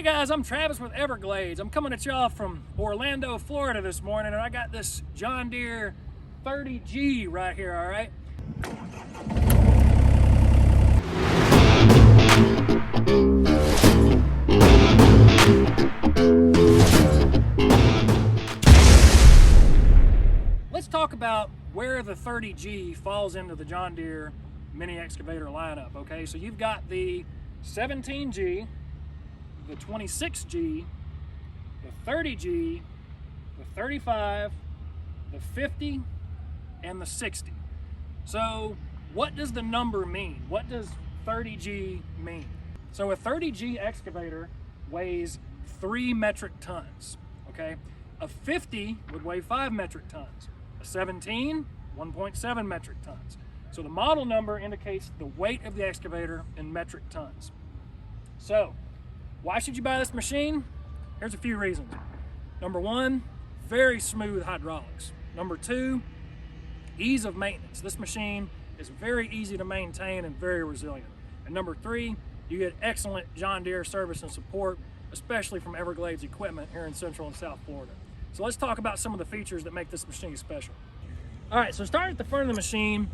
Hey guys, I'm Travis with Everglades. I'm coming at y'all from Orlando, Florida this morning, and I got this John Deere 30G right here, all right? Let's talk about where the 30G falls into the John Deere mini excavator lineup, okay? So you've got the 17G, the 26G, the 30G, the 35, the 50, and the 60. So what does the number mean? What does 30G mean? So a 30G excavator weighs 3 metric tons, okay? A 50 would weigh 5 metric tons. A 17, 1.7 metric tons. So the model number indicates the weight of the excavator in metric tons. So why should you buy this machine? Here's a few reasons. Number one, very smooth hydraulics. Number two, ease of maintenance. This machine is very easy to maintain and very resilient. And number three, you get excellent John Deere service and support, especially from Everglades Equipment here in Central and South Florida. So let's talk about some of the features that make this machine special. All right, so starting at the front of the machine,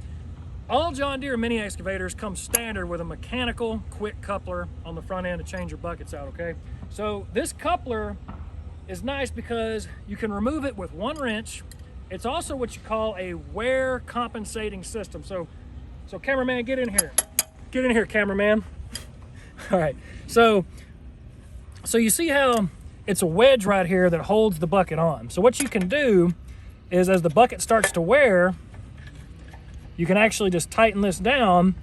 all John Deere mini excavators come standard with a mechanical quick coupler on the front end to change your buckets out, okay? So this coupler is nice because you can remove it with one wrench. It's also what you call a wear compensating system. So cameraman, get in here. Get in here, cameraman. All right, so you see how it's a wedge right here that holds the bucket on. So what you can do is as the bucket starts to wear, you can actually just tighten this down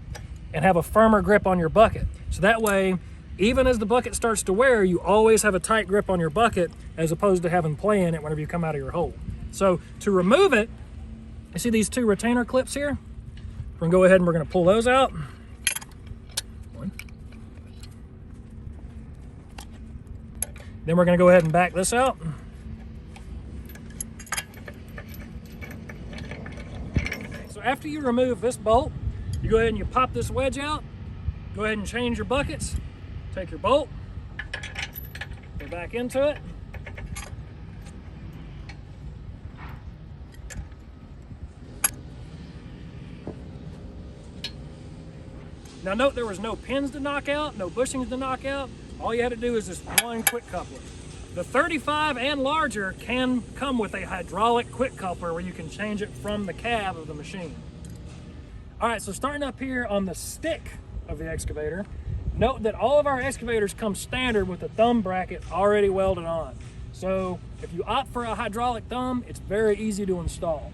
and have a firmer grip on your bucket. So that way, even as the bucket starts to wear, you always have a tight grip on your bucket as opposed to having play in it whenever you come out of your hole. So to remove it, you see these two retainer clips here? We're gonna go ahead and we're gonna pull those out. One. Then we're gonna go ahead and back this out. After you remove this bolt, you go ahead and you pop this wedge out, go ahead and change your buckets, take your bolt, go back into it. Now note there was no pins to knock out, no bushings to knock out. All you had to do is just one quick coupler. The 35 and larger can come with a hydraulic quick coupler where you can change it from the cab of the machine. All right, so starting up here on the stick of the excavator, note that all of our excavators come standard with the thumb bracket already welded on. So if you opt for a hydraulic thumb, it's very easy to install.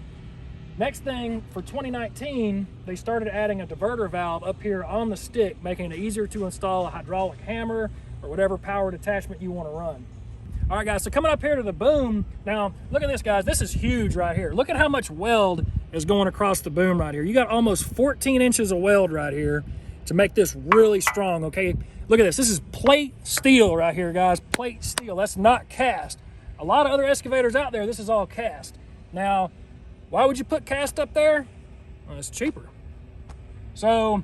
Next thing, for 2019, they started adding a diverter valve up here on the stick, making it easier to install a hydraulic hammer or whatever powered attachment you want to run. All right, guys, so coming up here to the boom, now look at this, guys. This is huge right here. Look at how much weld is going across the boom right here. You got almost 14 inches of weld right here to make this really strong, okay? Look at this. This is plate steel right here, guys. Plate steel. That's not cast. A lot of other excavators out there, this is all cast. Now, why would you put cast up there? Well, it's cheaper. So,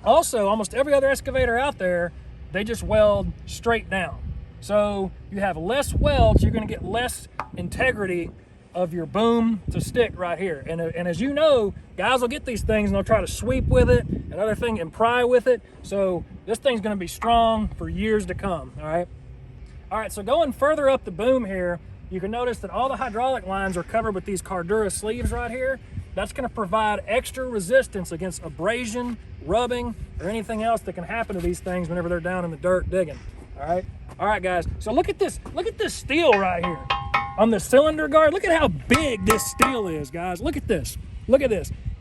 also, almost every other excavator out there, they just weld straight down. So you have less welds, you're gonna get less integrity of your boom to stick right here. And as you know, guys will get these things and they'll try to sweep with it and other thing and pry with it. So this thing's gonna be strong for years to come, all right? All right, so going further up the boom here, you can notice that all the hydraulic lines are covered with these Cardura sleeves right here. That's gonna provide extra resistance against abrasion, rubbing, or anything else that can happen to these things whenever they're down in the dirt digging, all right? All right, guys, so look at this steel right here on the cylinder guard. Look at how big this steel is, guys. Look at this.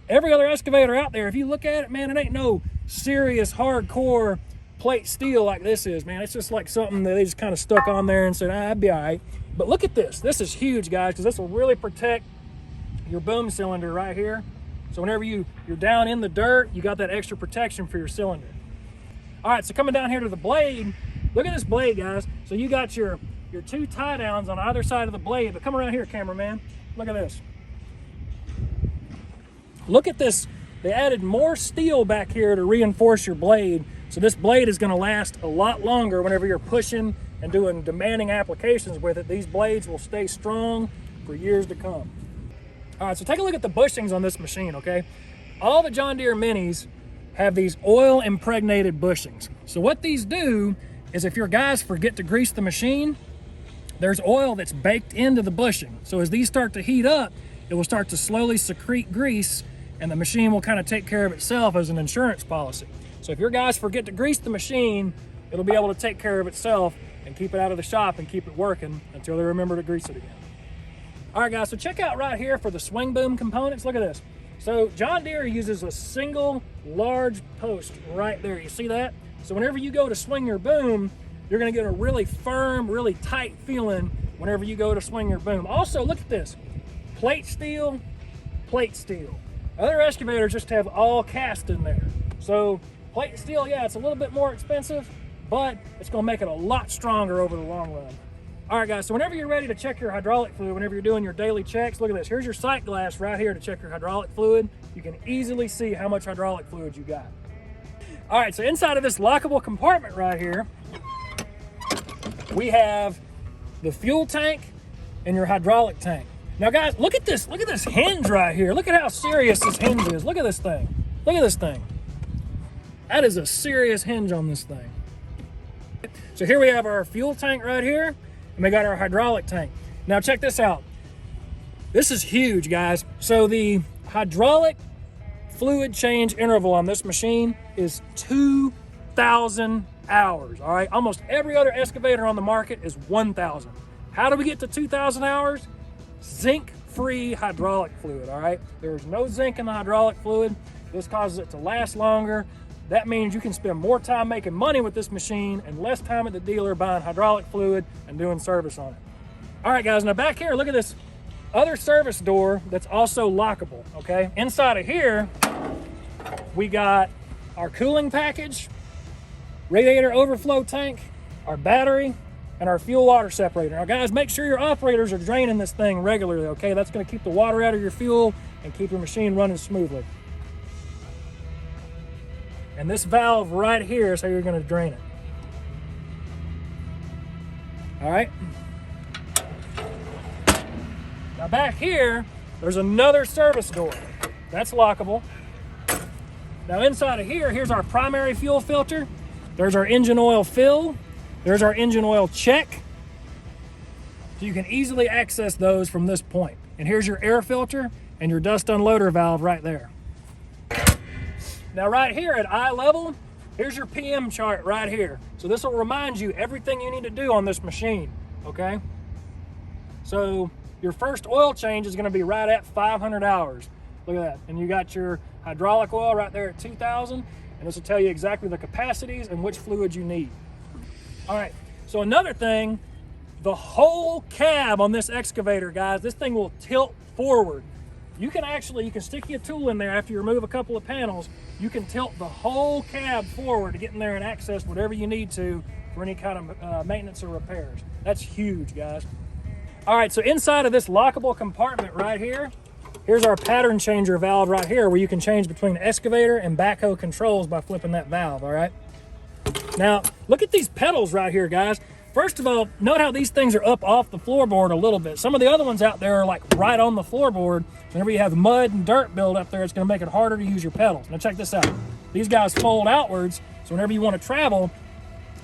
Every other excavator out there, if you look at it, man, it ain't no serious hardcore plate steel like this is, man. It's just like something that they just kind of stuck on there and said, I'd be all right. But look at this. This is huge, guys, because this will really protect your boom cylinder right here. So whenever you're down in the dirt, you got that extra protection for your cylinder. All right, so coming down here to the blade, look at this blade, guys. So you got your two tie downs on either side of the blade, but come around here, cameraman. Look at this. Look at this. They added more steel back here to reinforce your blade So this blade is gonna last a lot longer whenever you're pushing and doing demanding applications with it. These blades will stay strong for years to come. All right, so take a look at the bushings on this machine, okay? All the John Deere Minis have these oil impregnated bushings. So what these do is if your guys forget to grease the machine, there's oil that's baked into the bushing. So as these start to heat up, it will start to slowly secrete grease, and the machine will kind of take care of itself as an insurance policy. So if your guys forget to grease the machine, it'll be able to take care of itself and keep it out of the shop and keep it working until they remember to grease it again. All right, guys, so check out right here for the swing boom components. Look at this. So John Deere uses a single large post right there. You see that? So whenever you go to swing your boom, you're gonna get a really firm, really tight feeling whenever you go to swing your boom. Also, look at this. Plate steel, plate steel. Other excavators just have all cast in there. So plate steel, yeah, it's a little bit more expensive, but it's gonna make it a lot stronger over the long run. All right, guys, so whenever you're ready to check your hydraulic fluid, whenever you're doing your daily checks, look at this. Here's your sight glass right here to check your hydraulic fluid. You can easily see how much hydraulic fluid you got. All right, so inside of this lockable compartment right here, we have the fuel tank and your hydraulic tank. Now, guys, look at this hinge right here. Look at how serious this hinge is. Look at this thing. Look at this thing. That is a serious hinge on this thing. So here we have our fuel tank right here, and we got our hydraulic tank. Now check this out. This is huge, guys. So the hydraulic fluid change interval on this machine is 2,000 hours, all right? Almost every other excavator on the market is 1,000. How do we get to 2,000 hours? Zinc-free hydraulic fluid, all right? There's no zinc in the hydraulic fluid. This causes it to last longer. That means you can spend more time making money with this machine and less time at the dealer buying hydraulic fluid and doing service on it. All right, guys, now back here, look at this other service door that's also lockable, okay? Inside of here, we got our cooling package, radiator overflow tank, our battery, and our fuel water separator. Now, guys, make sure your operators are draining this thing regularly, okay? That's gonna keep the water out of your fuel and keep your machine running smoothly. And this valve right here is how you're gonna drain it. All right? Now back here, there's another service door. That's lockable. Now inside of here, here's our primary fuel filter. There's our engine oil fill. There's our engine oil check. So you can easily access those from this point. And here's your air filter and your dust unloader valve right there. Now right here at eye level, here's your PM chart right here. So this will remind you everything you need to do on this machine, okay? So your first oil change is gonna be right at 500 hours. Look at that. And you got your hydraulic oil right there at 2,000, and this will tell you exactly the capacities and which fluids you need. All right, so another thing, the whole cab on this excavator, guys, this thing will tilt forward. You can stick your tool in there after you remove a couple of panels. You can tilt the whole cab forward to get in there and access whatever you need to for any kind of maintenance or repairs. That's huge, guys. All right, so inside of this lockable compartment right here, here's our pattern changer valve right here where you can change between the excavator and backhoe controls by flipping that valve, all right? Now, look at these pedals right here, guys. First of all, note how these things are up off the floorboard a little bit. Some of the other ones out there are like right on the floorboard. Whenever you have mud and dirt build up there, it's gonna make it harder to use your pedals. Now check this out. These guys fold outwards, so whenever you wanna travel,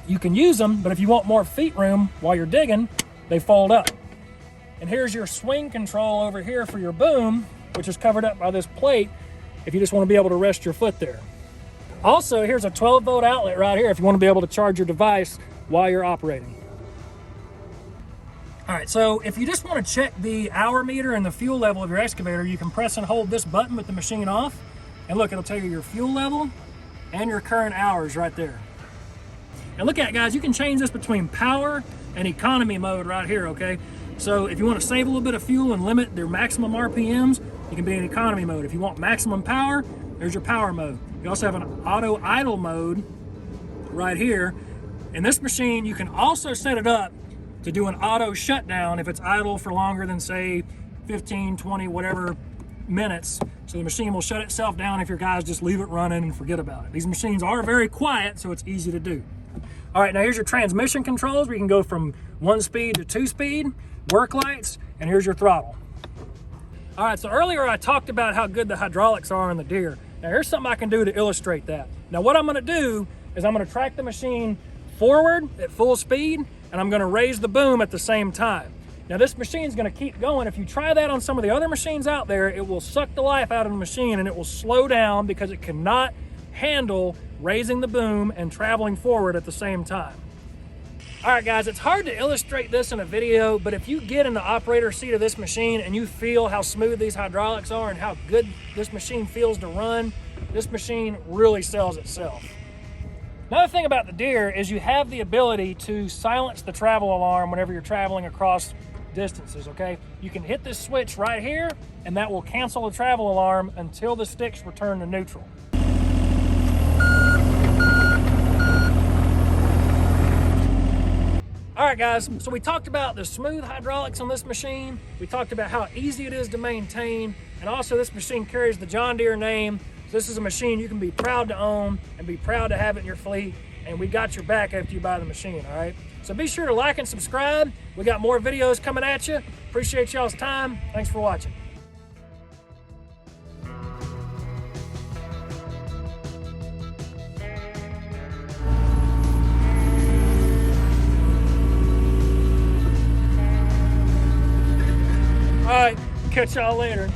you can use them, but if you want more feet room while you're digging, they fold up. And here's your swing control over here for your boom, which is covered up by this plate if you just wanna be able to rest your foot there. Also, here's a 12-volt outlet right here if you wanna be able to charge your device while you're operating. All right, so if you just want to check the hour meter and the fuel level of your excavator, you can press and hold this button with the machine off, and look, it'll tell you your fuel level and your current hours right there. And look at it, guys, you can change this between power and economy mode right here, okay? So if you want to save a little bit of fuel and limit their maximum RPMs, you can be in economy mode. If you want maximum power, there's your power mode. You also have an auto idle mode right here. In this machine, you can also set it up to do an auto shutdown if it's idle for longer than say 15, 20, whatever minutes. So the machine will shut itself down if your guys just leave it running and forget about it. These machines are very quiet, so it's easy to do. All right, now here's your transmission controls where you can go from 1-speed to 2-speed, work lights, and here's your throttle. All right, so earlier I talked about how good the hydraulics are on the Deere. Now here's something I can do to illustrate that. Now what I'm gonna do is I'm gonna track the machine forward at full speed, and I'm gonna raise the boom at the same time. Now this machine's gonna keep going. If you try that on some of the other machines out there, it will suck the life out of the machine and it will slow down because it cannot handle raising the boom and traveling forward at the same time. All right guys, it's hard to illustrate this in a video, but if you get in the operator seat of this machine and you feel how smooth these hydraulics are and how good this machine feels to run, this machine really sells itself. Another thing about the Deere is you have the ability to silence the travel alarm whenever you're traveling across distances, okay? You can hit this switch right here and that will cancel the travel alarm until the sticks return to neutral. All right guys, so we talked about the smooth hydraulics on this machine. We talked about how easy it is to maintain, and also this machine carries the John Deere name. So this is a machine you can be proud to own and be proud to have it in your fleet, and we got your back after you buy the machine, all right? So be sure to like and subscribe. We got more videos coming at you. Appreciate y'all's time. Thanks for watching. All right, catch y'all later.